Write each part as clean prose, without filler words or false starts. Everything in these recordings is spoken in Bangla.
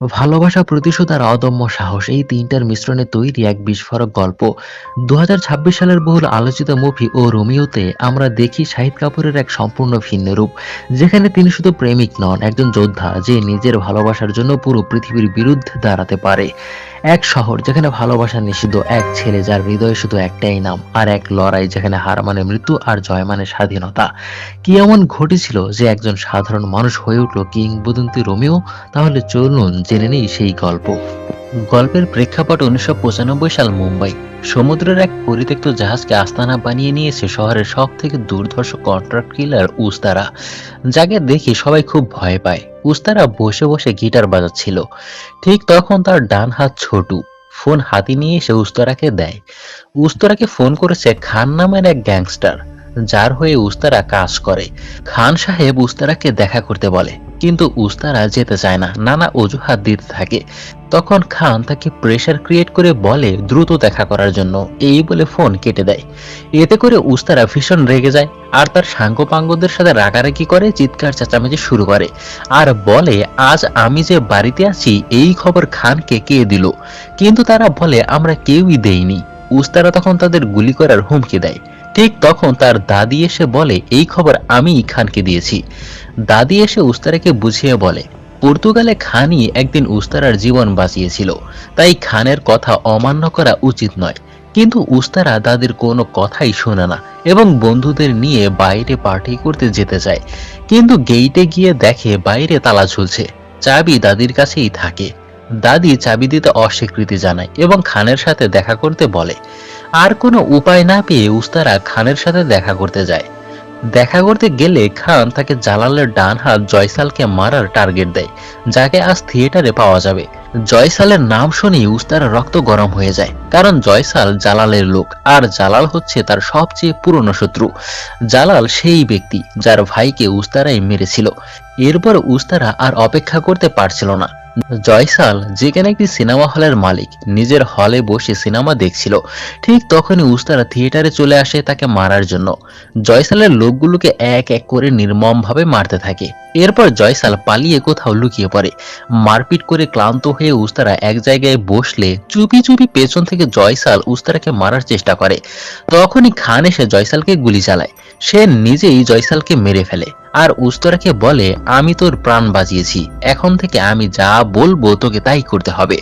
ভালোবাসা, প্রতিশোধ আর অদম্য সাহস এই তিনটার মিশ্রণে তৈরি এক বিস্ফোরক গল্প। ২০২৬ সালের বহুল আলোচিত মুভি ও রোমিওতে আমরা দেখি শাহিদ কাপুরের এক সম্পূর্ণ ভিন্ন রূপ, যেখানে তিনি শুধু প্রেমিক নন, একজন যোদ্ধা যে নিজের ভালোবাসার জন্য পুরো পৃথিবীর বিরুদ্ধে দাঁড়াতে পারে। এক শহর যেখানে ভালোবাসা নিষিদ্ধ, এক ছেলে যার হৃদয়ে শুধু একটাই নাম, আর এক লড়াই যেখানে হার মানে মৃত্যু আর জয় মানে স্বাধীনতা। কি এমন ঘটেছিল যে একজন সাধারণ মানুষ হয়ে উঠল কিংবদন্তি রোমিও? তাহলে চলুন জেনে নেই সেই গল্প। গল্পের প্রেক্ষাপট ১৯৯৫ সাল মুম্বাই। সমুদ্রের এক পরিত্যক্ত জাহাজকে আস্তানা বানিয়ে নিয়েছে শহরের সব থেকে দুর্ধর্ষ কন্ট্রাক্ট কিলার উস্তারা, যাকে দেখে সবাই খুব ভয় পায়। উস্তারা বসে বসে গিটার বাজাচ্ছিল। ঠিক তখন তার ডান হাত ছোটু ফোন হাতে নিয়ে এসে উস্তারাকে দেয়। উস্তারাকে ফোন করেছে খান নামের এক গ্যাংস্টার, যার হয়ে উস্তারা কাজ করে। খান সাহেব উস্তারাকে দেখা করতে বলে, কিন্তু উস্তারা যেতে চায় না, নানা অজুহাত দিতে থাকে। তখন খান তাকে প্রেশার ক্রিয়েট করে বলে দ্রুত দেখা করার জন্য, এই বলে ফোন কেটে দেয়। এতে করে উস্তারা ভীষণ রেগে যায় আর তার সাঙ্গপাঙ্গদের সাথে রাগারাগি করে, চিৎকার চেঁচামেচি শুরু করে আর বলে, আজ আমি যে বাড়িতে আছি এই খবর খানকে কে দিল? কিন্তু তারা বলে আমরা কেউই দেইনি। উস্তারা তখন তাদের গুলি করার হুমকি দেয়। ঠিক তখন তার দাদি এসে বলে, এই খবর আমিই খানকে দিয়েছি। দাদি এসে উস্তারাকে বুঝিয়ে বলে, পর্তুগালে খানই একদিন উস্তারার জীবন বাঁচিয়েছিল, তাই খানের কথা অমান্য করা উচিত নয়। কিন্তু উস্তারা দাদির কোনো কথাই শোনে না এবং বন্ধুদের নিয়ে বাইরে পার্টি করতে যেতে চায়। কিন্তু গেইটে গিয়ে দেখে বাইরে তালা ঝুলছে, চাবি দাদির কাছেই থাকে। দাদি চাবি দিতে অস্বীকৃতি জানায় এবং খানের সাথে দেখা করতে বলে। আর কোনো উপায় না পেয়ে উস্তারা খানের সাথে দেখা করতে যায়। দেখা করতে গেলে খান তাকে জালালের ডান হাত জয়সালকে মারার টার্গেট দেয়, যাকে আজ থিয়েটারে পাওয়া যাবে। জয়সালের নাম শুনেই উস্তারা রক্ত গরম হয়ে যায়, কারণ জয়সাল জালালের লোক আর জালাল হচ্ছে তার সবচেয়ে পুরনো শত্রু। জালাল সেই ব্যক্তি যার ভাইকে উস্তারাই মেরেছিল। এরপর উস্তারা আর অপেক্ষা করতে পারছিল না। জয়সাল, যেখানে একটি সিনেমা হলের মালিক, নিজের হলে বসে সিনেমা দেখছিল। ঠিক তখনই উস্তারা থিয়েটারে চলে আসে তাকে মারার জন্য। জয়সালের লোকগুলোকে এক এক করে নির্মমভাবে মারতে থাকে। এরপর জয়সাল পালিয়ে কোথাও লুকিয়ে পড়ে। মারপিট করে ক্লান্ত হয়ে উস্তারা এক জায়গায় বসলে চুপি চুপি পেছন থেকে জয়সাল উস্তারাকে মারার চেষ্টা করে। তখনই খান এসে জয়সালকে গুলি চালায়। সে নিজেই জয়সালকে মেরে ফেলে আর উস্তরাকে বলে, আমি তোর প্রাণ বাঁচিয়েছি, এখন থেকে আমি যা বলবো তোকে তাই করতে হবে।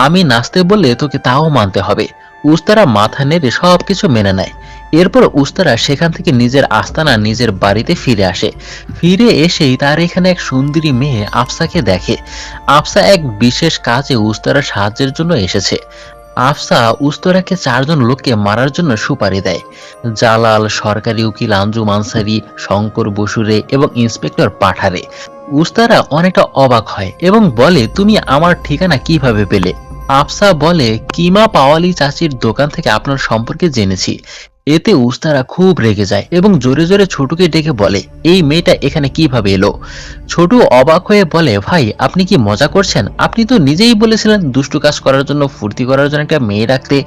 আমি নাচতে বললে তোকে তাও মানতে হবে। উস্তারা মাথা নেড়ে সবকিছু মেনে নেয়। এরপর উস্তারা সেখান থেকে নিজের আস্তানা, নিজের বাড়িতে ফিরে আসে। ফিরে এসেই তার এখানে এক সুন্দরী মেয়ে আফসাকে দেখে। আফসা এক বিশেষ কাজে উস্তারার সাহায্যের জন্য এসেছে। আফসা উস্তরাকে ৪ জন লোককে মারার জন্য সুপারি দেয়। জালাল, সরকারি উকিল আঞ্জুম আনসারি, শঙ্কর বসুরে এবং ইন্সপেক্টর পাঠারে। উস্তারা অনেকটা অবাক হয় এবং বলে, তুমি আমার ঠিকানা কিভাবে পেলে? আফসা বলে, কিমা পাওয়ালি চাচির দোকান থেকে আপনার সম্পর্কে জেনেছি। এতে উস্তারা খুব রেগে যায় এবং জোরে জোরে ছোটুকে ডেকে বলে, এই মেয়েটা এখানে কিভাবে এলো? ছোটু অবাক হয়ে বলে, ভাই আপনি কি মজা করছেন? আপনি তো নিজেই বলেছিলেন দুষ্টু কাজ করার জন্য, ফুর্তি করার জন্য একটা মেয়ে রাখতে।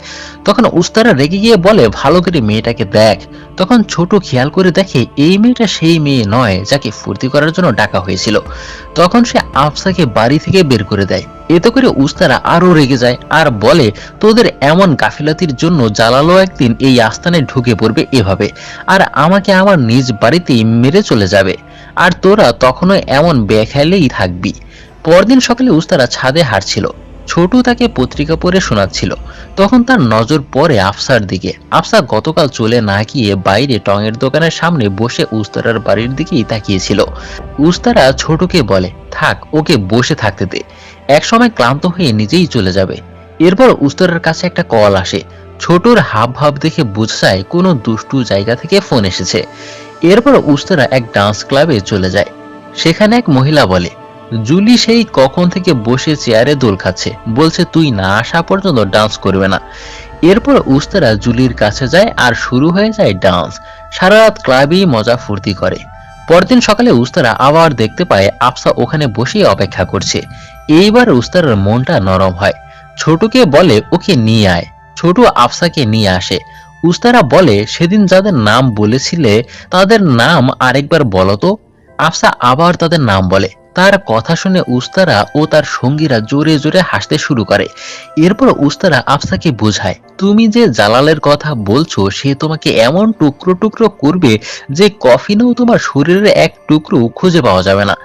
তখন উস্তারা রেগে গিয়ে বলে, ভালো করে মেয়েটাকে দেখ। তখন ছোট খেয়াল করে দেখে এই মেয়েটা সেই মেয়ে নয় যাকে ফুর্তি করার জন্য ডাকা হয়েছিল। তখন সে আফসাকে বাড়ি থেকে বের করে দেয়। এতে করে উস্তারা আরো রেগে যায় আর বলে, তোদের এমন গাফিলতির জন্য জালালও একদিন এই আস্তানে ঢুকে পড়বে এভাবে, আর আমাকে আমার নিজ বাড়িতেই মেরে চলে যাবে, আর তোরা তখনও এমন বেখেয়ালেই থাকবি। পরদিন সকালে উস্তারা ছাদে হাঁটছিল। ছোটু তাকে পত্রিকা পড়ে শোনাচ্ছিল। তখন তার নজর পড়ে আফসার দিকে। আফসা গতকাল চলে না গিয়ে বাইরে টঙের দোকানের সামনে বসে উস্তারার বাড়ির দিকেই তাকিয়েছিল। উস্তারা ছোটুকে বলে, থাক, ওকে বসে থাকতে দে, একসময় ক্লান্ত হয়ে নিজেই চলে যাবে। এরপর উস্তারার কাছে একটা কল আসে। ছোটুর হাব ভাব দেখে বোঝা যায় কোনো দুষ্টু জায়গা থেকে ফোন এসেছে। এরপর উস্তারা এক ডান্স ক্লাবে চলে যায়। সেখানে এক মহিলা বলে, জুলি সেই কখন থেকে বসে চেয়ারে দোল খাচ্ছে, বলছে তুই না আসা পর্যন্ত ডান্স করবে না। এরপর উস্তারা জুলির কাছে যায় আর শুরু হয়ে যায় ডান্স। সারা রাত ক্লাবেই মজা ফুর্তি করে। পরদিন সকালে উস্তারা আবার দেখতে পায় আফসা ওখানে বসে অপেক্ষা করছে। এইবার উস্তারার মনটা নরম হয়। ছোটুকে বলে, ওকে নিয়ে আয়। ছোটু আফসাকে নিয়ে আসে। উস্তারা বলে, সেদিন যাদের নাম বলেছিলে তাদের নাম আরেকবার বলো তো। আফসা আবার তাদের নাম বলে। তার কথা শুনে উস্তারা ও তার সঙ্গীরা জোরে জোরে হাসতে শুরু করে। এরপর উস্তারা আফসাকে বোঝায়, তুমি যে জালালের কথা বলছো সে তোমাকে এমন টুকরো টুকরো করবে যে কফিনেও তোমার শরীরের এক টুকরো খুঁজে পাওয়া যাবে না।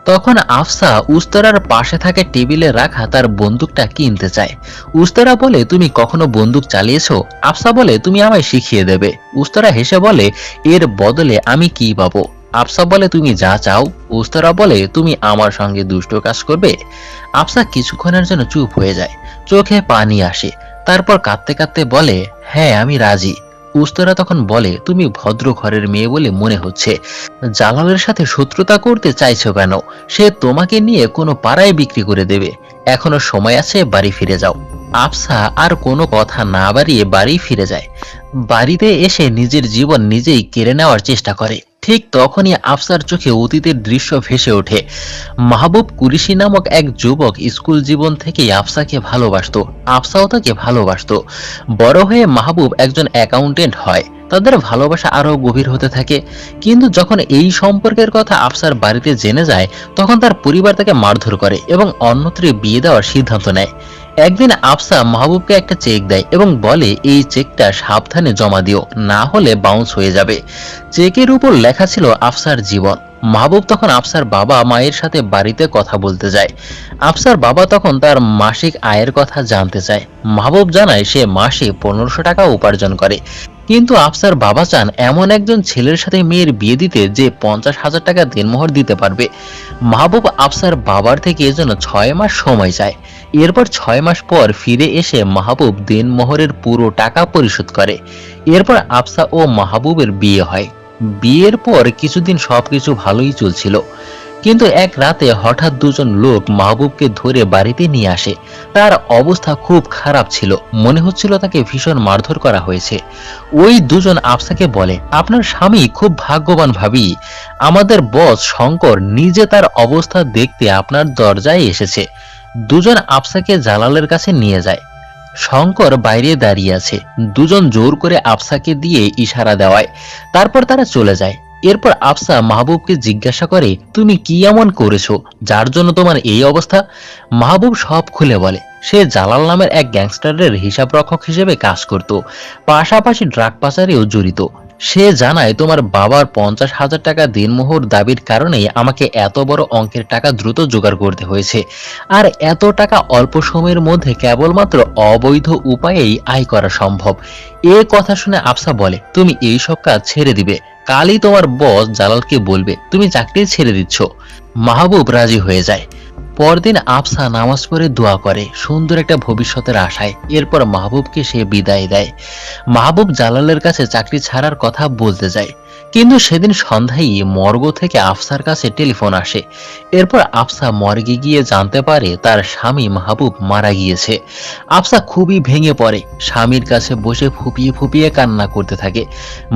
তখন আফসা উস্তারার পাশে থাকা টেবিলে রাখা তার বন্দুকটা কিনতে চায়। উস্তারা বলে, তুমি কখনো বন্দুক চালিয়েছো? আফসা বলে, তুমি আমায় শিখিয়ে দেবে। উস্তারা হেসে বলে, এর বদলে আমি কি পাবো? আফসা বলে, তুমি যা চাও। উস্তারা বলে, তুমি আমার সঙ্গে দুষ্ট কাজ করবে? আফসা কিছুক্ষণের জন্য চুপ হয়ে যায়, চোখে পানি আসে। তারপর কাঁদতে কাঁদতে বলে, হ্যাঁ আমি রাজি। উস্তারা তখন বলে, তুমি ভদ্র ঘরের মেয়ে বলে মনে হচ্ছে, জালালের সাথে শত্রুতা করতে চাইছো কেন? সে তোমাকে নিয়ে কোনো পাড়ায় বিক্রি করে দেবে। এখনো সময় আছে, বাড়ি ফিরে যাও। আফসা আর কোনো কথা না বাড়িয়ে বাড়ি ফিরে যায়। বাড়িতে এসে নিজের জীবন নিজেই কেড়ে নেওয়ার চেষ্টা করে। ঠিক তখনই আফসার চোখে অতীতের দৃশ্য ভেসে ওঠে। মাহবুব কুরেশি নামক এক যুবক স্কুল জীবন থেকেই আফসাকে ভালোবাসতো, আফসাও তাকে ভালোবাসতো। বড় হয়ে মাহবুব একজন অ্যাকাউন্টেন্ট হয়। তাদের ভালোবাসা আরো গভীর হতে থাকে। কিন্তু যখন এই সম্পর্কের কথা আফসার বাড়িতে জেনে যায়, তখন তার পরিবার তাকে মারধর করে এবং অন্যত্র বিয়ে দেওয়ার সিদ্ধান্ত নেয়। একদিন আফসা মাহবুবকে একটা চেক দেয় এবং বলে, এই চেকটা সাবধানে জমা দিও, না হলে বাউন্স হয়ে যাবে। চেকের উপর লেখা ছিল আফসার জীবন। মাহবুব তখন আফসার বাবা মায়ের সাথে বাড়িতে কথা বলতে যায়। আফসার বাবা তখন তার মাসিক আয়ের কথা জানতে চায়। মাহবুব জানায় সে মাসে 1500 টাকা উপার্জন করে। কিন্তু আফসার বাবা চান এমন একজন ছেলের সাথে মেয়ের বিয়ে দিতে যে 50,000 টাকা দেনমোহর দিতে পারবে। মাহবুব আফসার বাবার থেকে এজন্য 6 মাস সময় চায়। এরপর 6 মাস পর ফিরে এসে মাহবুব দেনমোহরের পুরো টাকা পরিশোধ করে। এরপর আফসা ও মাহবুবের বিয়ে হয়। বিয়ের পর কিছুদিন সবকিছু ভালোই চলছিল, কিন্তু এক রাতে হঠাৎ দুজন লোক মাহবুবকে ধরে বাড়িতে নিয়ে আসে। তার অবস্থা খুব খারাপ ছিল, মনে হচ্ছিল তাকে ভীষণ মারধর করা হয়েছে। ওই দুজন আফসাকে বলে, আপনার স্বামী খুব ভাগ্যবান ভাবি, আমাদের বস শঙ্কর নিজে তার অবস্থা দেখতে আপনার দরজায় এসেছে। দুজন আফসাকে জালালের কাছে নিয়ে যায়। শঙ্কর বাইরে দাঁড়িয়ে আছে। দুজন জোর করে আফসাকে দিয়ে ইশারা দেওয়ায় তারপর তারা চলে যায়। এরপর আফসা মাহবুবকে জিজ্ঞাসা করে, তুমি কি এমন করেছো যার জন্য তোমার এই অবস্থা? মাহবুব সব খুলে বলে। সে জালাল নামের এক গ্যাংস্টারের হিসাব রক্ষক হিসেবে কাজ করত, পাশাপাশি ড্রাগ পাচারেও জড়িত। সে জানায়, তোমার বাবার 50,000 টাকা দিনমোহর দাবির কারণেই আমাকে এত বড় অঙ্কের টাকা দ্রুত জোগাড় করতে হয়েছে। আর এত টাকা অল্প সময়ের মধ্যে কেবলমাত্র অবৈধ উপায়েই আয় করা সম্ভব। এ কথা শুনে আফসা বলে, তুমি এই সব কাজ ছেড়ে দিবে, কালই তোমার বস জালালকে বলবে তুমি চাকরি ছেড়ে দিচ্ছ। মাহবুব রাজি হয়ে যায়। পরদিন আফসা নামাজ পড়ে দোয়া করে সুন্দর একটা ভবিষ্যতের আশায়। এরপর মাহবুবকে সে বিদায় দেয়। মাহবুব জালালের কাছে চাকরি ছাড়ার কথা বলতে যায়, কিন্তু সেদিন সন্ধ্যায় মর্গ থেকে আফসার কাছে টেলিফোন আসে। এরপর আফসা মর্গে গিয়ে জানতে পারে তার স্বামী মাহবুব মারা গিয়েছে। আফসা খুবই ভেঙে পড়ে, স্বামীর কাছে বসে ফুপিয়ে ফুপিয়ে কান্না করতে থাকে।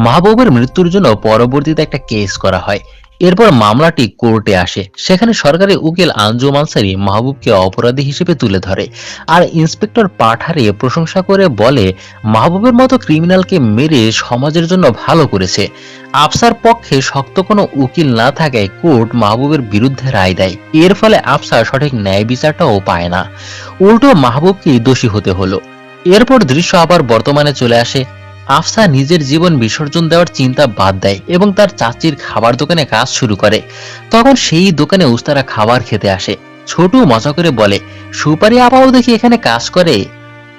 মাহবুবের মৃত্যুর জন্য পরবর্তীতে একটা কেস করা হয়। এরপর মামলাটি কোর্টে আসে। সেখানে সরকারি উকিল আঞ্জুম আনসারী মাহবুবকে অপরাধী হিসেবে তুলে ধরে, আর ইন্সপেক্টর পাঠারে প্রশংসা করে বলে, মাহবুবের মতো ক্রিমিনালকে মেরে সমাজের জন্য ভালো করেছে। আফসার পক্ষে শক্ত কোনো উকিল না থাকায় কোর্ট মাহবুবের বিরুদ্ধে রায় দেয়। এর ফলে আফসা সঠিক ন্যায় বিচারটাও পায় না, উল্টো মাহবুবকেই দোষী হতে হলো। এরপর দৃশ্য আবার বর্তমানে চলে আসে। আফসা নিজের জীবন বিসর্জন দেওয়ার চিন্তা বাদ দেয় এবং তার চাচির খাবার দোকানে কাজ শুরু করে। তখন সেই দোকানে উস্তারা খাবার খেতে আসে। ছোট মজা করে বলে, সুপারি আপাও দেখি এখানে কাজ করে।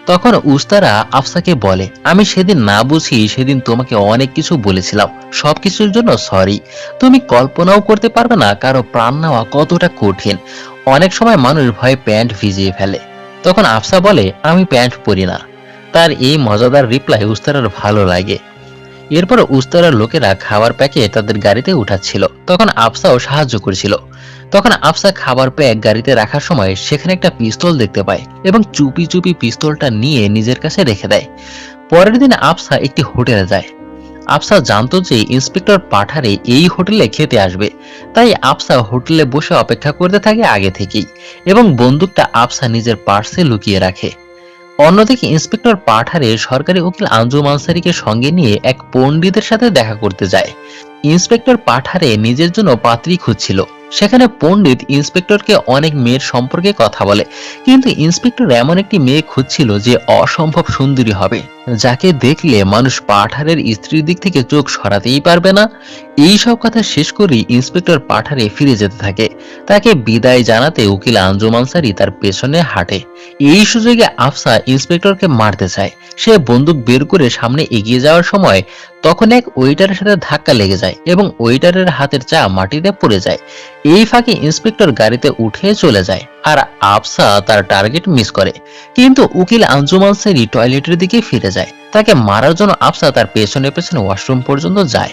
তখন উস্তারা আফসাকে বলে, আমি সেদিন না বুঝি সেদিন তোমাকে অনেক কিছু বলেছিলাম, সবকিছুর জন্য সরি। তুমি কল্পনাও করতে পারবে না কারো প্রাণ নেওয়া কতটা কঠিন। অনেক সময় মানুষ ভয়ে প্যান্ট ভিজিয়ে ফেলে। তখন আফসা বলে, আমি প্যান্ট পরি না। তার এই মজাদার রিপ্লাই উস্তারার ভালো লাগে। এরপর উস্তারার লোকেরা খাবার প্যাকে তাদের গাড়িতে উঠাচ্ছিল, তখন আফসাও সাহায্য করেছিল। তখন আফসা খাবার প্যাক গাড়িতে রাখার সময় সেখানে একটা পিস্তল দেখতে পায় এবং চুপি চুপি পিস্তলটা নিয়ে নিজের কাছে রেখে দেয়। পরের দিন আফসা একটি হোটেলে যায়। আফসা জানতো যে ইন্সপেক্টর পাঠারে এই হোটেলে খেতে আসবে, তাই আফসা হোটেলে বসে অপেক্ষা করতে থাকে আগে থেকেই, এবং বন্দুকটা আফসা নিজের পার্সে লুকিয়ে রাখে। অন্যদিকে ইন্সপেক্টর পাঠারে সরকারি উকিল আঞ্জুম আনসারীকে সঙ্গে নিয়ে এক পণ্ডিতের সাথে দেখা করতে যায়। ইন্সপেক্টর পাঠারে নিজের জন্য পাত্রী খুঁজছিল, সেখানে পণ্ডিত ইন্সপেক্টরকে অনেক মেয়ের সম্পর্কে কথা বলে, কিন্তু ইন্সপেক্টর এমন একটি মেয়ে খুঁজছিল যে অসম্ভব সুন্দরী হবে, যাকে দেখলে মানুষ পাঠারের স্ত্রীর দিক থেকে চোখ সরাতেই পারবে না। এই সব কথা শেষ করেই ইন্সপেক্টর পাঠারে ফিরে যেতে থাকে। তাকে বিদায় জানাতে উকিল আঞ্জুম আনসারি তার পেছনে হাঁটে। এই সুযোগে আফসা ইন্সপেক্টরকে মারতে চায়। সে বন্দুক বের করে সামনে এগিয়ে যাওয়ার সময় তখন এক ওয়েটারের সাথে ধাক্কা লেগে যায় এবং ওয়েটারের হাতের চা মাটিতে পড়ে যায়। এই ফাঁকে ইন্সপেক্টর গাড়িতে উঠে চলে যায় আর আফসা তার টার্গেট মিস করে। কিন্তু উকিল আঞ্জুম আনসারি টয়লেটের দিকে ফিরে যায়। তাকে মারার জন্য আফসা তার পেছনে পেছনে ওয়াশরুম পর্যন্ত যায়।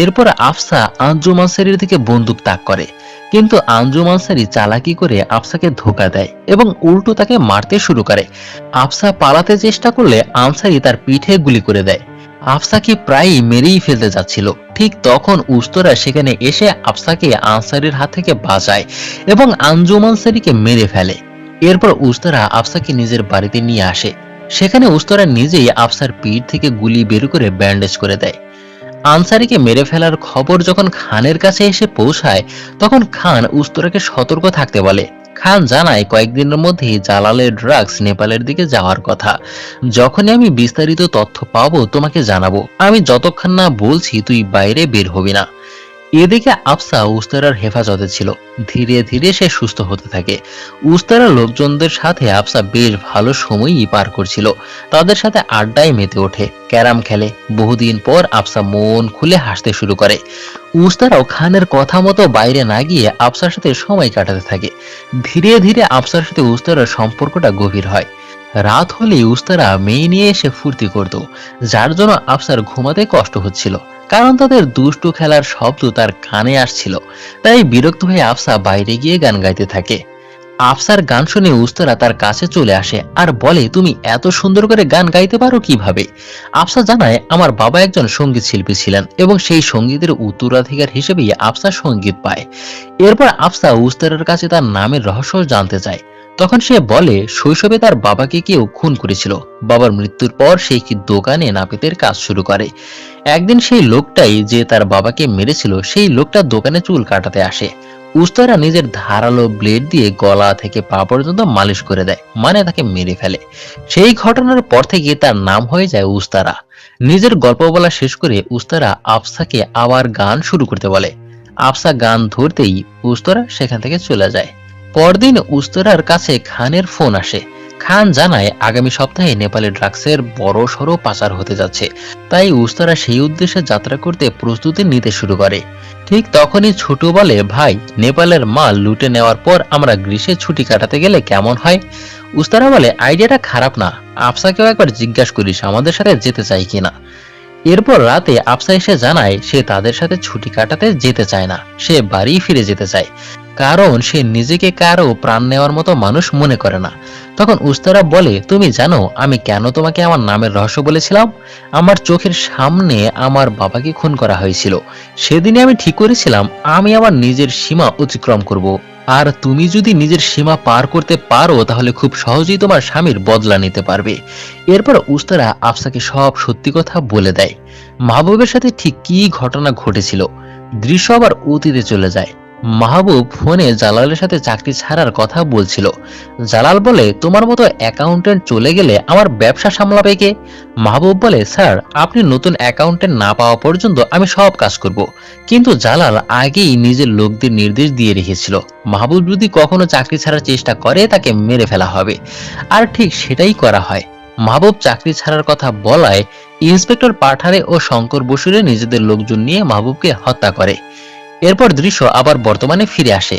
এরপর আফসা আঞ্জুম আনসারির দিকে বন্দুক তাক করে, কিন্তু আঞ্জুম আনসারি চালাকি করে আফসাকে ধোঁকা দেয় এবং উল্টো তাকে মারতে শুরু করে। আফসা পালাতে চেষ্টা করলে আনসারি তার পিঠে গুলি করে দেয়। আফসাকে প্রায়ই মেরেই ফেলতে যাচ্ছিল। ঠিক তখন উস্তরা সেখানে এসে আফসাকে আনসারির হাত থেকে বাঁচায় এবং আঞ্জুম আনসারিকে মেরে ফেলে। এরপর উস্তরা আফসাকে নিজের বাড়িতে নিয়ে আসে। সেখানে উস্তরা নিজেই আফসার পিঠ থেকে গুলি বের করে ব্যান্ডেজ করে দেয়। আনসারিকে মেরে ফেলার খবর যখন খানের কাছে এসে পৌঁছায়, তখন খান উস্তরাকে সতর্ক থাকতে বলে। খান জানায় কয়েকদিনের মধ্যেই জালালের ড্রাগস নেপালের দিকে যাওয়ার কথা। যখনই আমি বিস্তারিত তথ্য পাবো তোমাকে জানাবো। আমি যতক্ষণ না বলছি তুই বাইরে বের হবি না। এদিকে আফসা উস্তারার হেফাজতে ছিল। ধীরে ধীরে সে সুস্থ হতে থাকে। উস্তারার লোকজনদের সাথে আফসা বেশ ভালো সময়ই পার করছিল। তাদের সাথে আড্ডায় মেতে ওঠে, ক্যারাম খেলে। বহুদিন পর আফসা মন খুলে হাসতে শুরু করে। উস্তারাও খানের কথা মতো বাইরে না গিয়ে আফসার সাথে সময় কাটাতে থাকে। ধীরে ধীরে আফসার সাথে উস্তারার সম্পর্কটা গভীর হয়। রাত হলেই উস্তারা মেয়ে নিয়ে এসে ফুর্তি করত, যার জন্য আফসার ঘুমাতে কষ্ট হচ্ছিল, কারণ তাদের দুষ্টু খেলার শব্দ তার কানে আসছিল। তাই বিরক্ত হয়ে আফসা বাইরে গিয়ে গান গাইতে থাকে। আফসার গান শুনে উস্তারা তার কাছে চলে আসে আর বলে, তুমি এত সুন্দর করে গান গাইতে পারো কিভাবে? আফসা জানায়, আমার বাবা একজন সঙ্গীত শিল্পী ছিলেন এবং সেই সঙ্গীতের উত্তরাধিকার হিসেবেই আফসা সঙ্গীত পায়। এরপর আফসা উস্তারার কাছে তার নামের রহস্য জানতে চায়। তখন সে বলে, শৈশবে তার বাবাকে কেউ খুন করেছিল। বাবার মৃত্যুর পর সে কি দোকানে নাপিতের কাজ শুরু করে। একদিন সেই লোকটাই যে তার বাবাকে মেরেছিল, সেই লোকটা দোকানে চুল কাটাতে আসে। উস্তারা নিজের ধারালো ব্লেড দিয়ে গলা থেকে পা পর্যন্ত মালিশ করে দেয়, মানে তাকে মেরে ফেলে। সেই ঘটনার পর থেকে তার নাম হয়ে যায় উস্তারা। নিজের গল্প বলা শেষ করে উস্তারা আফসাকে আবার গান শুরু করতে বলে। আফসা গান ধরতেই উস্তারা সেখান থেকে চলে যায়। পরদিন উস্তরার কাছে খানের ফোন আসে। খান জানায় আগামী সপ্তাহে নেপালে ড্রাগসের বড় সড়ো পাচার হতে যাচ্ছে। তাই উস্তরা সেই উদ্দেশ্যে যাত্রা করতে প্রস্তুতি নিতে শুরু করে। ঠিক তখনই ছোট বলে, ভাই, নেপালের মাল লুটে নেওয়ার পর আমরা গ্রীষ্মে ছুটি কাটাতে গেলে কেমন হয়? উস্তারা বলে, আইডিয়াটা খারাপ না। আফসাকেও একবার জিজ্ঞাসা করিস আমাদের সাথে যেতে চাই কিনা। এরপর রাতে আফসা এসে জানায় সে তাদের সাথে ছুটি কাটাতে যেতে চায় না, সে বাড়ি ফিরে যেতে চায়, কারণ সে নিজেকে কারো প্রাণ নেওয়ার মতো মানুষ মনে করে না। তখন উস্তারা বলে, তুমি জানো আমি কেন তোমাকে আমার নামের রহস্য বলেছিলাম? আমার চোখের সামনে আমার বাবাকে খুন করা হয়েছিল। সেদিনে আমি ঠিক করেছিলাম আমি আমার নিজের সীমা অতিক্রম করব। আর তুমি যদি নিজের সীমা পার করতে পারো তাহলে খুব সহজেই তোমার স্বামীর বদলা নিতে পারবে। এরপর উস্তারা আফসাকে সব সত্যি কথা বলে দেয়। মাহবুবের সাথে ঠিক কি ঘটনা ঘটেছিল। দৃশ্য আবার অতীতে চলে যায়। মাহবুব ফোনে জালালের সাথে চাকরি ছাড়ার কথা বলছিল। জালাল বলে, তোমার মতো অ্যাকাউন্টেন্ট চলে গেলে আমার ব্যবসা সামলাবে কে? মাহবুব বলে, স্যার, আপনি নতুন অ্যাকাউন্টেন্ট না পাওয়া পর্যন্ত আমি সব কাজ করব। কিন্তু জালাল আগেই নিজের লোকদের নির্দেশ দিয়ে রেখেছিল, মাহবুব যদি কখনো চাকরি ছাড়ার চেষ্টা করে তাকে মেরে ফেলা হবে। আর ঠিক সেটাই করা হয়। মাহবুব চাকরি ছাড়ার কথা বলায় ইন্সপেক্টর পাঠারে ও শঙ্কর বসুরে নিজেদের লোকজন নিয়ে মাহবুবকে হত্যা করে। এরপর দৃশ্য আবার বর্তমানে ফিরে আসে।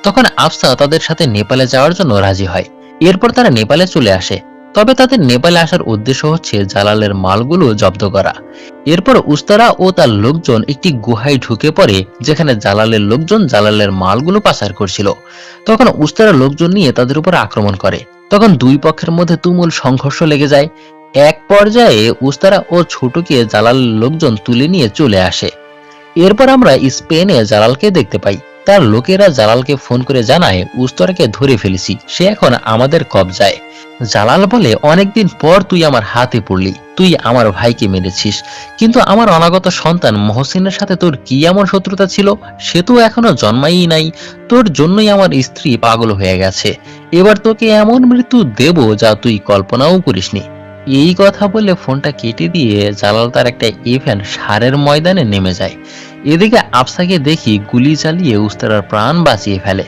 তখন আফসা তাদের সাথে নেপালে যাওয়ার জন্য রাজি হয়। এরপর তারা নেপালে চলে আসে। তবে তাদের নেপালে আসার উদ্দেশ্য হচ্ছে জালালের মালগুলো জব্দ করা। এরপর উস্তারা ও তার লোকজন একটি গুহায় ঢুকে পড়ে, যেখানে জালালের লোকজন জালালের মালগুলো পাচার করছিল। তখন উস্তারা লোকজন নিয়ে তাদের উপর আক্রমণ করে। তখন দুই পক্ষের মধ্যে তুমুল সংঘর্ষ লেগে যায়। এক পর্যায়ে উস্তারা ও ছোটকে জালালের লোকজন তুলে নিয়ে চলে আসে। এরপর আমরা স্পেনে জালালকে দেখতে পাই। তার লোকেরা জালালকে ফোন করে জানায়, উস্তরাকে ধরে ফেলেছি, সে এখন আমাদের কবজায়। জালাল বলে, অনেকদিন পর তুই আমার হাতে পড়লি, তুই আমার ভাইকে মেরেছিস, কিন্তু আমার অনাগত সন্তান মহসিনের সাথে তোর কি এমন শত্রুতা ছিল? সে তো এখনো জন্মাই নাই। তোর জন্যই আমার স্ত্রী পাগল হয়ে গেছে। এবার তোকে এমন মৃত্যু দেব যা তুই কল্পনাও করিসনি। এই কথা বলে ফোনটা কেটে দিয়ে জালাল তার একটা ইভেন্ট সারের ময়দানে নেমে যায়। এদিকে আফসাকে দেখি গুলি চালিয়ে উস্তারার প্রাণ বাঁচিয়ে ফেলে।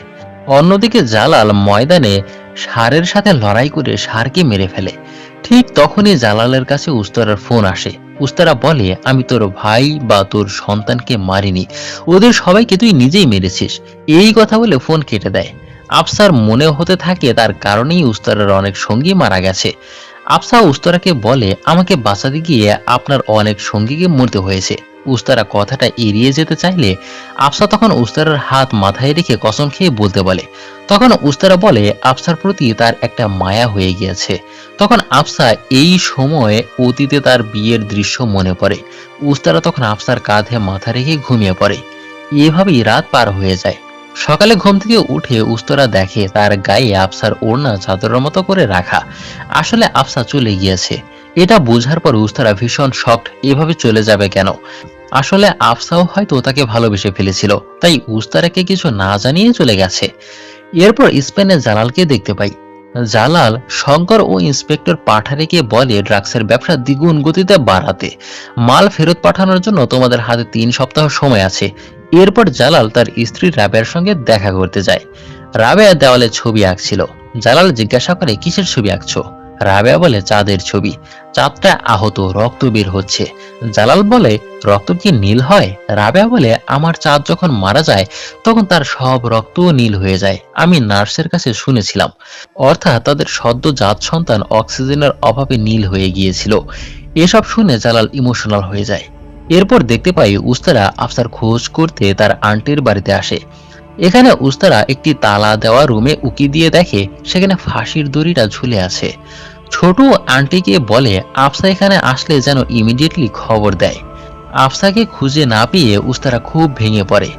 অন্যদিকে জালাল ময়দানে ষাঁড়ের সাথে লড়াই করে ষাঁড়কে মেরে ফেলে। ঠিক তখনই জালালের কাছে উস্তারার ফোন আসে। উস্তারা বলে, আমি তোর ভাই বা তোর সন্তানকে মারিনি, ওদের সবাইকে তুই নিজেই মেরেছিস। এই কথা বলে ফোন কেটে দেয়। আফসার মনে হতে থাকে তার কারণেই উস্তারার অনেক সঙ্গী মারা গেছে। আফসা উস্তারাকে বলে, আমাকে বাঁচাতে গিয়ে আপনার অনেক সঙ্গীকে মরতে হয়েছে। উস্তারা কথাটা এড়িয়ে যেতে চাইলে আফসা তখন উস্তারার হাত মাথায় রেখে কসম খেয়ে বলতে বলে। তখন উস্তারা বলে, আফসার প্রতি তার একটা মায়া হয়ে গিয়েছে। তখন আফসা এই সময় অতীতে তার বিয়ের দৃশ্য মনে পড়ে। উস্তারা তখন আফসার কাঁধে মাথা রেখে ঘুমিয়ে পড়ে। এভাবেই রাত পার হয়ে যায়। সকালে ঘুম থেকে উঠে উস্তরা দেখে তার গায়ে আফসার ওড়না চাদরের মতো করে রাখা। আসলে আফসা চলে গিয়েছে। এটা বোঝার পর উস্তরা ভীষণ শকড, এভাবে চলে যাবে কেন? আসলে আফসাও হয়তো তাকে ভালোবেসে ফেলেছিল, তাই উস্তারাকে কিছু না জানিয়ে চলে গেছে। এরপর স্পেনে জালালকে দেখতে পাই। জালাল শঙ্কর ও ইন্সপেক্টর পাঠারেকে বলে ড্রাগসের ব্যবসা দ্বিগুণ গতিতে বাড়াতে। মাল ফেরত পাঠানোর জন্য তোমাদের হাতে 3 সপ্তাহ সময় আছে। এরপর জালাল তার স্ত্রী রাবেয়ার সঙ্গে দেখা করতে যায়। রাবেয়া দেওয়ালে ছবি আঁকছিল। জালাল জিজ্ঞাসা করে, কিসের ছবি আঁকছো? রাবেয়া বলে, চাঁদের ছবি। চাঁদটা আহত, রক্ত বের হচ্ছে। জালাল বলে, রক্ত কি নীল হয়? রাবেয়া বলে, আমার চাঁদ যখন মারা যায় তখন তার সব রক্ত নীল হয়ে যায়, আমি নার্সের কাছে শুনেছিলাম। অর্থাৎ তাদের সদ্যজাত সন্তান অক্সিজেনের অভাবে নীল হয়ে গিয়েছিল। এসব শুনে জালাল ইমোশনাল হয়ে যায়। এরপর দেখতে পাই উস্তারা আফসার খোঁজ করতে তার আন্টির বাড়িতে আসে। এখানে উস্তারা একটি তালা দেওয়া রুমে উকি দিয়ে দেখে সেখানে ফাঁসির দড়িটা ঝুলে আছে। ছোট আন্টিকে বলে আফসা এখানে আসলে যেন ইমিডিয়েটলি খবর দেয়। আফসাকে খুঁজে না পেয়ে উস্তারা খুব ভেঙে পড়ে।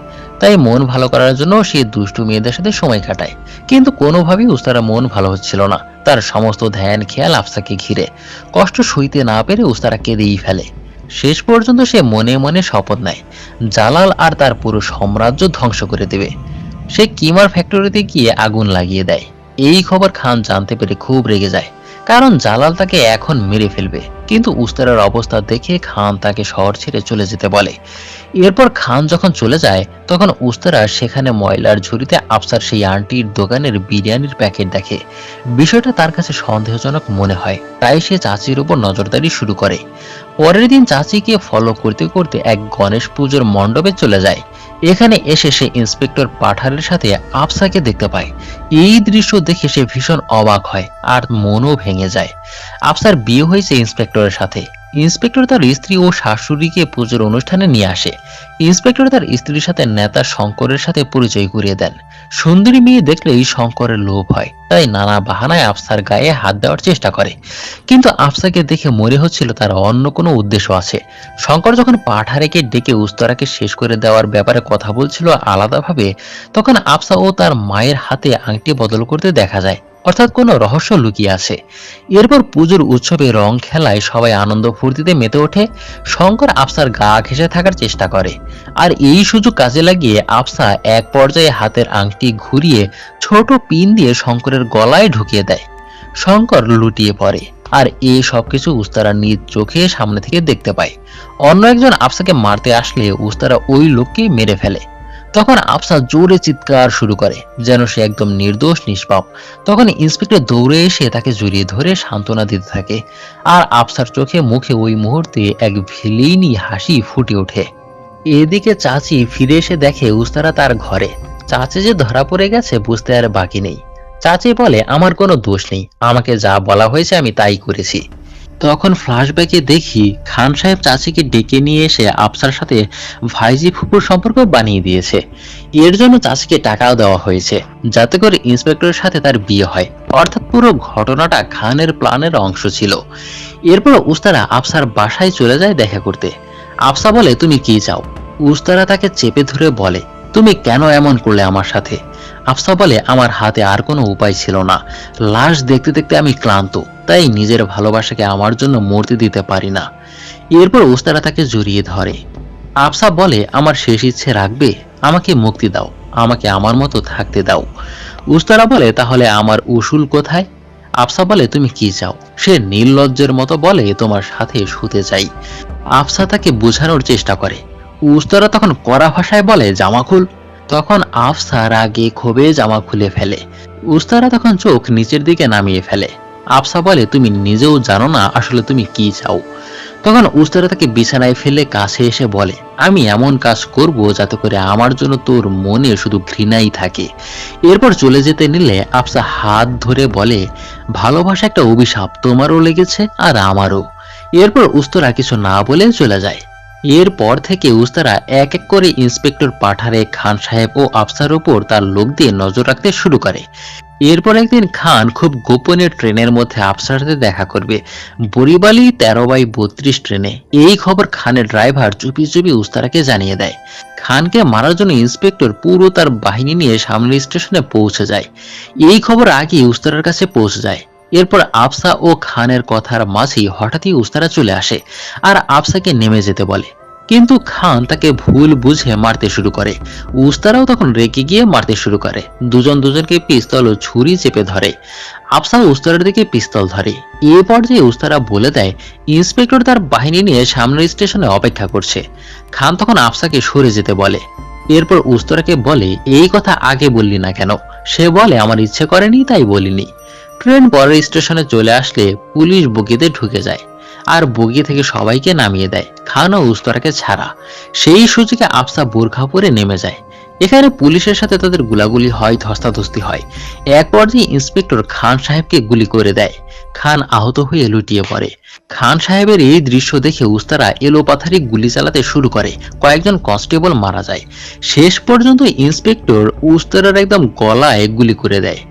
তাই মন ভালো করার জন্য সে দুষ্টু মেয়েদের সাথে সময় কাটায়। কিন্তু কোনোভাবেই উস্তারা মন ভালো হচ্ছিল না। তার সমস্ত ধ্যান খেয়াল আফসাকে ঘিরে। কষ্ট সইতে না পেরে উস্তারা কেঁদেই ফেলে। শেষ পর্যন্ত সে মনে মনে শপথ নেয়, জালাল আর তার পুরো সাম্রাজ্য ধ্বংস করে দেবে। সে কিমার ফ্যাক্টরিতে গিয়ে আগুন লাগিয়ে দেয়। এই খবর খান জানতে পেরে খুব রেগে যায়, কারণ জালাল তাকে এখন মেরে ফেলবে। কিন্তু উস্তারার অবস্থা দেখে খান তাকে শহর ছেড়ে চলে যেতে বলে। এরপর খান যখন চলে যায় তখন উস্তারা সেখানে ময়লার ঝুড়িতে আফসার সেই আন্টির দোকানের বিরিয়ানির প্যাকেট দেখে। বিষয়টা তার কাছে সন্দেহজনক মনে হয়, তাই সে চাচির উপর নজরদারি শুরু করে। পরের দিন চাচিকে ফলো করতে করতে এক গণেশ পুজোর মণ্ডপে চলে যায়। এখানে এসে সে ইন্সপেক্টর পাঠারের সাথে আফসাকে দেখতে পায়। এই দৃশ্য দেখে সে ভীষণ অবাক হয় আর মনও ভেঙে যায়। আফসার বিয়ে হয়েছে ইন্সপেক্টরের সাথে। ইন্সপেক্টর তার স্ত্রী ও শাশুড়িকে পুজোর অনুষ্ঠানে নিয়ে আসে। ইন্সপেক্টর তার স্ত্রীর সাথে নেতা শঙ্করের সাথে পরিচয় করিয়ে দেন। সুন্দরী মেয়ে দেখলেই শঙ্করের লোভ হয়, তাই নানা বাহানায় আফসার গায়ে হাত দেওয়ার চেষ্টা করে। কিন্তু আফসাকে দেখে মনে হচ্ছিল তার অন্য কোনো উদ্দেশ্য আছে। শঙ্কর যখন পাঠারেকে ডেকে উস্তরাকে শেষ করে দেওয়ার ব্যাপারে কথা বলছিল আলাদাভাবে, তখন আফসা ও তার মায়ের হাতে আংটি বদল করতে দেখা যায়, অর্থাৎ কোনো রহস্য লুকিয়ে আছে। এরপর পুজোর উৎসবে রং খেলায় সবাই আনন্দ ফুর্তিতে মেতে ওঠে। শঙ্কর আফসার গা ঘেঁষে থাকার চেষ্টা করে, আর এই সুযোগ কাজে লাগিয়ে আফসা এক পর্যায়ে হাতের আংটি ঘুরিয়ে ছোট পিন দিয়ে শঙ্করের গলায় ঢুকিয়ে দেয়। শঙ্কর লুটিয়ে পড়ে, আর এই সবকিছু উস্তারা নিজ চোখে সামনে থেকে দেখতে পায়। অন্য একজন আফসাকে মারতে আসলে উস্তারা ওই লোককে মেরে ফেলে। তখন আফসা জোরে চিৎকার শুরু করে, যেন সে একদম নির্দোষ নিষ্পাপ। তখন ইন্সপেক্টর দৌড়ে এসে তাকে জড়িয়ে ধরে সান্ত্বনা দিতে থাকে, আর আফসার চোখে মুখে ওই মুহূর্তে এক ভিলেইনি হাসি ফুটে ওঠে। এদিকে চাচি ফিরে এসে দেখে উস্তারা তার ঘরে। চাচি যে ধরা পড়ে গেছে বুঝতে আর বাকি নেই। চাচি বলে, আমার কোনো দোষ নেই, আমাকে যা বলা হয়েছে আমি তাই করেছি। তখন ফ্ল্যাশব্যাকে দেখি খান সাহেব চাচিকে ডেকে নিয়ে এসে আফসার সাথে ভাইজি ফুপুর সম্পর্ক বানিয়ে দিয়েছে। এর জন্য চাচিকে টাকাও দেওয়া হয়েছে, যাতে করে ইন্সপেক্টরের সাথে তার বিয়ে হয়। অর্থাৎ পুরো ঘটনাটা খানের প্ল্যানের অংশ ছিল। এরপর উস্তারা আফসার বাসায় চলে যায় দেখা করতে। আফসা বলে, তুমি কি চাও? উস্তারা তাকে চেপে ধরে বলে, তুমি কেন এমন করলে আমার সাথে? আফসা বলে, আমার হাতে আর কোনো উপায় ছিল না। লাশ দেখতে দেখতে আমি ক্লান্ত, তাই নিজের ভালোবাসাকে আমার জন্য মরতে দিতে পারি না। এরপর উস্তারা তাকে জড়িয়ে ধরে। আফসা বলে, আমার শেষ ইচ্ছে রাখবে? আমাকে মুক্তি দাও, আমাকে আমার মতো থাকতে দাও। উস্তারা বলে, তাহলে আমার উসুল কোথায়? আফসা বলে, তুমি কি চাও? সে নির্লজ্জের মতো বলে, তোমার সাথে শুতে চাই। আফসা তাকে বোঝানোর চেষ্টা করে। উস্তারা তখন কড়া ভাষায় বলে, জামা খুল। তখন আফসা রাগে ক্ষোভে জামা খুলে ফেলে। উস্তারা তখন চোখ নিচের দিকে নামিয়ে ফেলে। আফসা বলে, তুমি নিজেও জানো না আসলে তুমি কি চাও। তখন উস্তারা তাকে বিছানায় ফেলে কাছে এসে বলে, আমি এমন কাজ করব যাতে করে আমার জন্য তোর মনে শুধু ঘৃণাই থাকে। এরপর চলে যেতে নিলে আফসা হাত ধরে বলে, ভালোবাসা একটা অভিশাপ, তোমারও লেগেছে আর আমারও। এরপর উস্তারা কিছু না বলে চলে যায়। এরপর থেকে উস্তারা এক এক করে ইন্সপেক্টর পাঠারে খান সাহেব ও আফসার উপর তার লোক দিয়ে নজর রাখতে শুরু করে। এরপর একদিন খান খুব গোপনে ট্রেনের মধ্যে আফসার সাথে দেখা করবে, বরিবালি 13/32 ট্রেনে। এই খবর খানের ড্রাইভার চুপি চুপি উস্তারাকে জানিয়ে দেয়। খানকে মারার জন্য ইন্সপেক্টর পুরো তার বাহিনী নিয়ে সামনের স্টেশনে পৌঁছে যায়। এই খবর আগে উস্তারার কাছে পৌঁছে যায়। এরপর আফসা ও খানের কথার মাঝেই হঠাৎই উস্তারা চলে আসে আর আফসাকে নেমে যেতে বলে, কিন্তু খান তাকে ভুল বুঝে মারতে শুরু করে। উস্তারাও তখন রেগে গিয়ে মারতে শুরু করে। দুজন দুজনকে পিস্তল ও ছুরি চেপে ধরে। আফসা উস্তারার দিকে পিস্তল ধরে। এ পর্যায়ে উস্তারা বলে দেয়, ইন্সপেক্টর তার বাহিনী নিয়ে সামনের স্টেশনে অপেক্ষা করছে। খান তখন আফসাকে সরে যেতে বলে। এরপর উস্তারাকে বলে, এই কথা আগে বললি না কেন? সে বলে, আমার ইচ্ছে করেনি তাই বলিনি। ট্রেন পরের স্টেশনে চলে আসলে পুলিশ বগিতে ঢুকে যায় আর বগি থেকে সবাইকে নামিয়ে দেয়, খান ও উস্তরাকে ছাড়া। সেই সুযোগে আফসা বোরখা পরে নেমে যায়। এখানে পুলিশের সাথে তাদের গুলাগুলি হয়, ধস্তাধস্তি হয়। এক পর্যায়ে ইন্সপেক্টর খান সাহেবকে গুলি করে দেয়। খান আহত হয়ে লুটিয়ে পড়ে। খান সাহেবের এই দৃশ্য দেখে উস্তারা এলোপাথারি গুলি চালাতে শুরু করে। কয়েকজন কনস্টেবল মারা যায়। শেষ পর্যন্ত ইন্সপেক্টর উস্তারার একদম গলায় গুলি করে দেয়।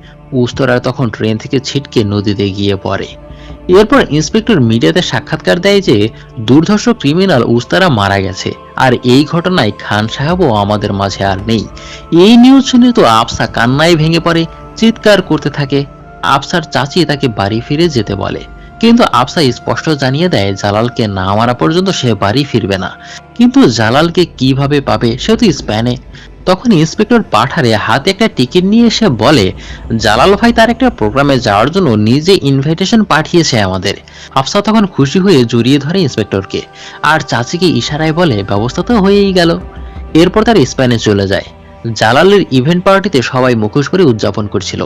উস্তরা তখন ট্রেন থেকে ছিটকে নদীতে গিয়ে পড়ে। এরপর ইন্সপেক্টর মিডিয়াতে সাক্ষাৎকার দেয় যে দুর্ধর্ষ ক্রিমিনাল উস্তারা মারা গেছে আর এই ঘটনায় খান সাহেবও আমাদের মাঝে আর নেই। এই নিউজ শুনে তো আফসা কান্নায় ভেঙে পড়ে, চিৎকার করতে থাকে। আফসার চাচি তাকে বাড়ি ফিরে যেতে বলে, কিন্তু আফসা স্পষ্ট জানিয়ে দেয় জালালকে না মারা পর্যন্ত সে বাড়ি ফিরবে না। কিন্তু জালালকে কিভাবে পাবে, সে তো স্পেনে। তখন ইন্সপেক্টর পাঠারে হাতে একটা টিকিট নিয়ে এসে বলে, জালাল ভাই তার একটা প্রোগ্রামে যাওয়ার জন্য নিজে ইনভাইটেশন পাঠিয়েছে আমাদের। আফসা তখন খুশি হয়ে জড়িয়ে ধরে ইন্সপেক্টরকে আর চাচিকে ইশারায় বলে, ব্যবস্থা তো হয়েই গেল। এরপর তার স্পেনে চলে যায়। জালালের ইভেন্ট পার্টিতে সবাই মুখোশ করে উদযাপন করছিল।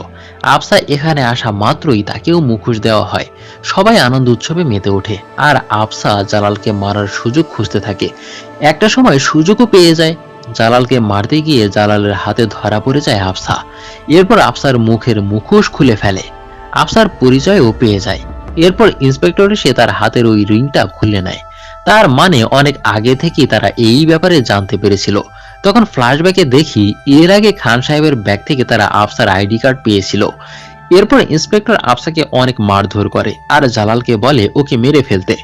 আফসা এখানে আসা মাত্রই তাকেও মুখোশ দেওয়া হয়। সবাই আনন্দ উৎসবে মেতে ওঠে আর আফসা জালালকে মারার সুযোগ খুঁজতে থাকে। একটা সময় সুযোগও পেয়ে যায়। জালালকে মারতে গিয়ে জালালের হাতে ধরা পড়ে যায় আফসা। এরপর আফসার মুখের মুখোশ খুলে ফেলে। আফসার পরিচয়ও পেয়ে যায়। এরপর ইন্সপেক্টর এসে তার হাতের ওই রিংটা খুলে নেয়। তার মানে অনেক আগে থেকেই তারা এই ব্যাপারে জানতে পেরেছিল। তখন ফ্ল্যাশব্যাকে দেখি এর আগে খান সাহেবের ব্যাগ থেকে তারা আফসার আইডি কার্ড পেয়েছিল। এরপর ইন্সপেক্টর আফসাকে অনেক মারধর করে আর জালালকে বলে ওকে মেরে ফেলতে,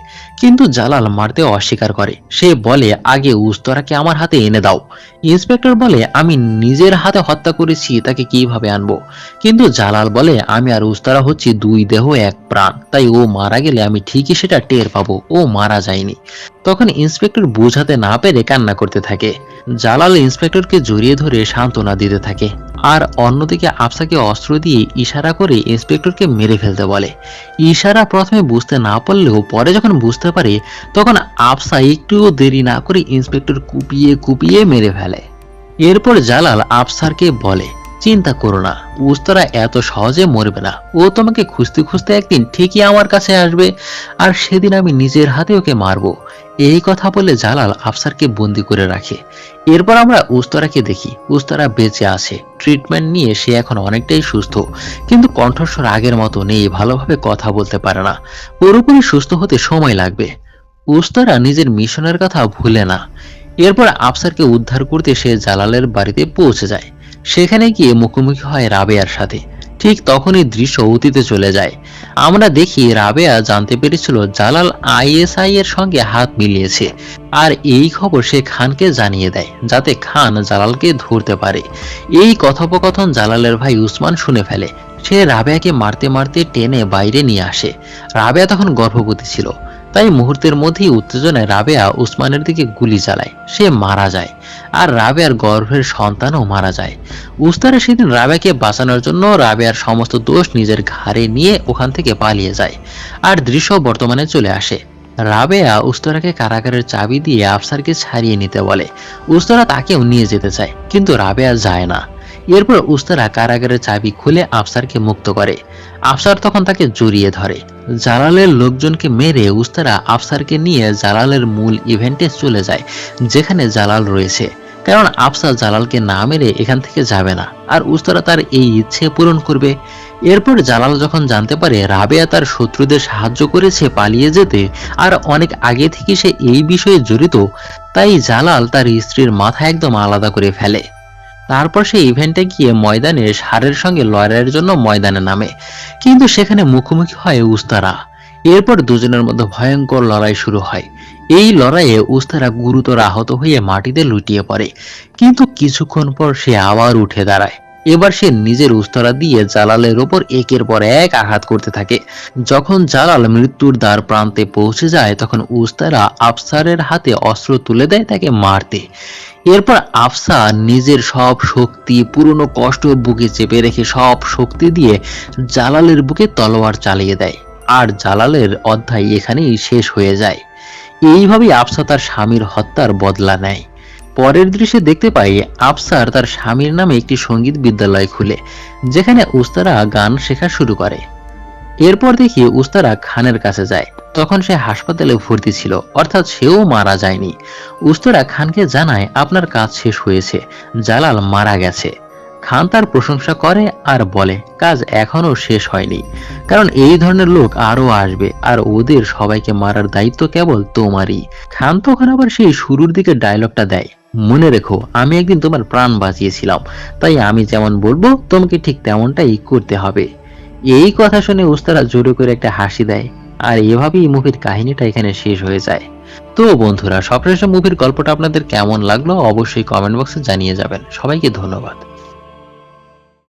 কিন্তু জালাল মারতে অস্বীকার করে। সে বলে, আগে উস্তরাকে আমার হাতে এনে দাও। ইন্সপেক্টর বলে, আমি নিজের হাতে হত্যা করেছি, তাকে কিভাবে আনবো? কিন্তু জালাল বলে, আমি আর উস্তরা হচ্ছি দুই দেহ এক প্রাণ, তাই ও মারা গেলে আমি ঠিকই সেটা টের পাবো, ও মারা যায়নি। তখন ইন্সপেক্টর বোঝাতে না পেরে কান্না করতে থাকে। জালাল ইন্সপেক্টরকে জড়িয়ে ধরে সান্ত্বনা দিতে থাকে আর অন্যদিকে আফসাকে অস্ত্র দিয়ে ইশারা করে ইন্সপেক্টরকে মেরে ফেলতে বলে। ইশারা প্রথমে বুঝতে না পারলেও পরে যখন বুঝতে পারে তখন আফসা একটুও দেরি না করে ইন্সপেক্টর কুপিয়ে কুপিয়ে মেরে ফেলে। এরপর জালাল আফসারকে বলে, চিন্তা করো না, উস্তরা এত সহজে মরবে না। ও তোমাকে খুঁজতে খুঁজতে একদিন ঠিকই আমার কাছে আসবে আর সেদিন আমি নিজের হাতে ওকে মারবো। এই কথা বলে জালাল আফসারকে বন্দি করে রাখে। এরপর আমরা উস্তরাকে দেখি। উস্তরা বেঁচে আছে, ট্রিটমেন্ট নিয়ে সে এখন অনেকটাই সুস্থ, কিন্তু কণ্ঠস্বর আগের মতো নেই, ভালোভাবে কথা বলতে পারে না। পুরোপুরি সুস্থ হতে সময় লাগবে। উস্তরা নিজের মিশনের কথা ভুলে না। এরপর আফসারকে উদ্ধার করতে সে জালালের বাড়িতে পৌঁছে যায়। সেখানে গিয়ে মুখোমুখি হয় রাবেয়ার সাথে। ঠিক তখনই দৃশ্য অতীতে চলে যায়। আমরা দেখি রাবেয়া জানতে পেরেছিল জালাল আইএসআই এর সঙ্গে হাত মিলিয়েছে, আর এই খবর সে খানকে জানিয়ে দেয় যাতে খান জালালকে ধরতে পারে। এই কথোপকথন জালালের ভাই উসমান শুনে ফেলে। সে রাবেয়াকে মারতে মারতে টেনে বাইরে নিয়ে আসে। রাবেয়া তখন গর্ভবতী ছিল, তাই মুহূর্তের মধ্যেই উত্তেজনায় রাবেয়া উসমানের দিকে গুলি চালায়। সে মারা যায়, আর রাবেয়ার গর্ভের সন্তানও মারা যায়। উস্তারা সেদিন রাবেয়াকে বাঁচানোর জন্য রাবেয়ার সমস্ত দোষ নিজের ঘাড়ে নিয়ে ওখান থেকে পালিয়ে যায়। আর দৃশ্য বর্তমানে চলে আসে। রাবেয়া উস্তারাকে কারাগারের চাবি দিয়ে আফসারকে ছাড়িয়ে নিতে বলে। উস্তারা তাকেও নিয়ে যেতে চায়, কিন্তু রাবেয়া যায় না। এরপর উস্তারা কারাগারের চাবি খুলে আফসারকে মুক্ত করে। আফসার তখন তাকে জড়িয়ে ধরে। জালালের লোকজনকে মেরে উস্তারা আফসারকে নিয়ে জালালের মূল ইভেন্টে চলে যায়, যেখানে জালাল রয়েছে। কারণ আফসার জালালকে না মেরে এখান থেকে যাবে না, আর উস্তারা তার এই ইচ্ছে পূরণ করবে। এরপর জালাল যখন জানতে পারে রাবেয়া তার শত্রুদের সাহায্য করেছে পালিয়ে যেতে, আর অনেক আগে থেকে সে এই বিষয়ে জড়িত, তাই জালাল তার স্ত্রীর মাথা একদম আলাদা করে ফেলে। তারপর সে ইভেন্টে গিয়ে ময়দানে ষাঁড়ের সঙ্গে লড়াইয়ের জন্য ময়দানে নামে, কিন্তু সেখানে মুখোমুখি হয় উস্তারা। এরপর দুজনের মধ্যে ভয়ঙ্কর লড়াই শুরু হয়। এই লড়াইয়ে উস্তারা গুরুতর আহত হয়ে মাটিতে লুটিয়ে পড়ে, কিন্তু কিছুক্ষণ পর সে আবার উঠে দাঁড়ায়। এবার সে নিজের উস্তারা দিয়ে জালালের ওপর একের পর এক আঘাত করতে থাকে। যখন জালাল মৃত্যুর দ্বার প্রান্তে পৌঁছে যায়, তখন উস্তারা আফসারের হাতে অস্ত্র তুলে দেয় তাকে মারতে। এরপর আফসা নিজের সব শক্তি, পুরনো কষ্ট বুকে চেপে রেখে সব শক্তি দিয়ে জালালের বুকে তলোয়ার চালিয়ে দেয়, আর জালালের অধ্যায় এখানেই শেষ হয়ে যায়। এইভাবেই আফসা তার স্বামীর হত্যার বদলা নেয়। পরের দৃশ্যে দেখতে পাই আফসার তার স্বামীর নামে একটি সঙ্গীত বিদ্যালয় খুলে, যেখানে উস্তারা গান শেখা শুরু করে। এরপর দেখি উস্তারা খানের কাছে যায়। তখন সে হাসপাতালে ভর্তি ছিল, অর্থাৎ সেও মারা যায়নি। উস্তারা খানকে জানায় আপনার কাজ শেষ হয়েছে, জালাল মারা গেছে। খান তার প্রশংসা করে আর বলে কাজ এখনো শেষ হয়নি, কারণ এই ধরনের লোক আরো আসবে, আর ওদের সবাইকে মারার দায়িত্ব কেবল তোমারই। খান তখন আবার সেই শুরুর দিকে ডায়লগটা দেয়, মনে রেখো আমি একদিন তোমার প্রাণ বাঁচিয়েছিলাম, তাই আমি যেমন বলবো তোমাকে ঠিক তেমনটাই করতে হবে। এই কথা শুনে উস্তারা জোরে করে একটা হাসি দেয়, আর এভাবেই মুভির কাহিনীটা এখানে শেষ হয়ে যায়। তো বন্ধুরা, সবশেষে মুভির গল্পটা আপনাদের কেমন লাগলো অবশ্যই কমেন্ট বক্সে জানিয়ে যাবেন। সবাইকে ধন্যবাদ।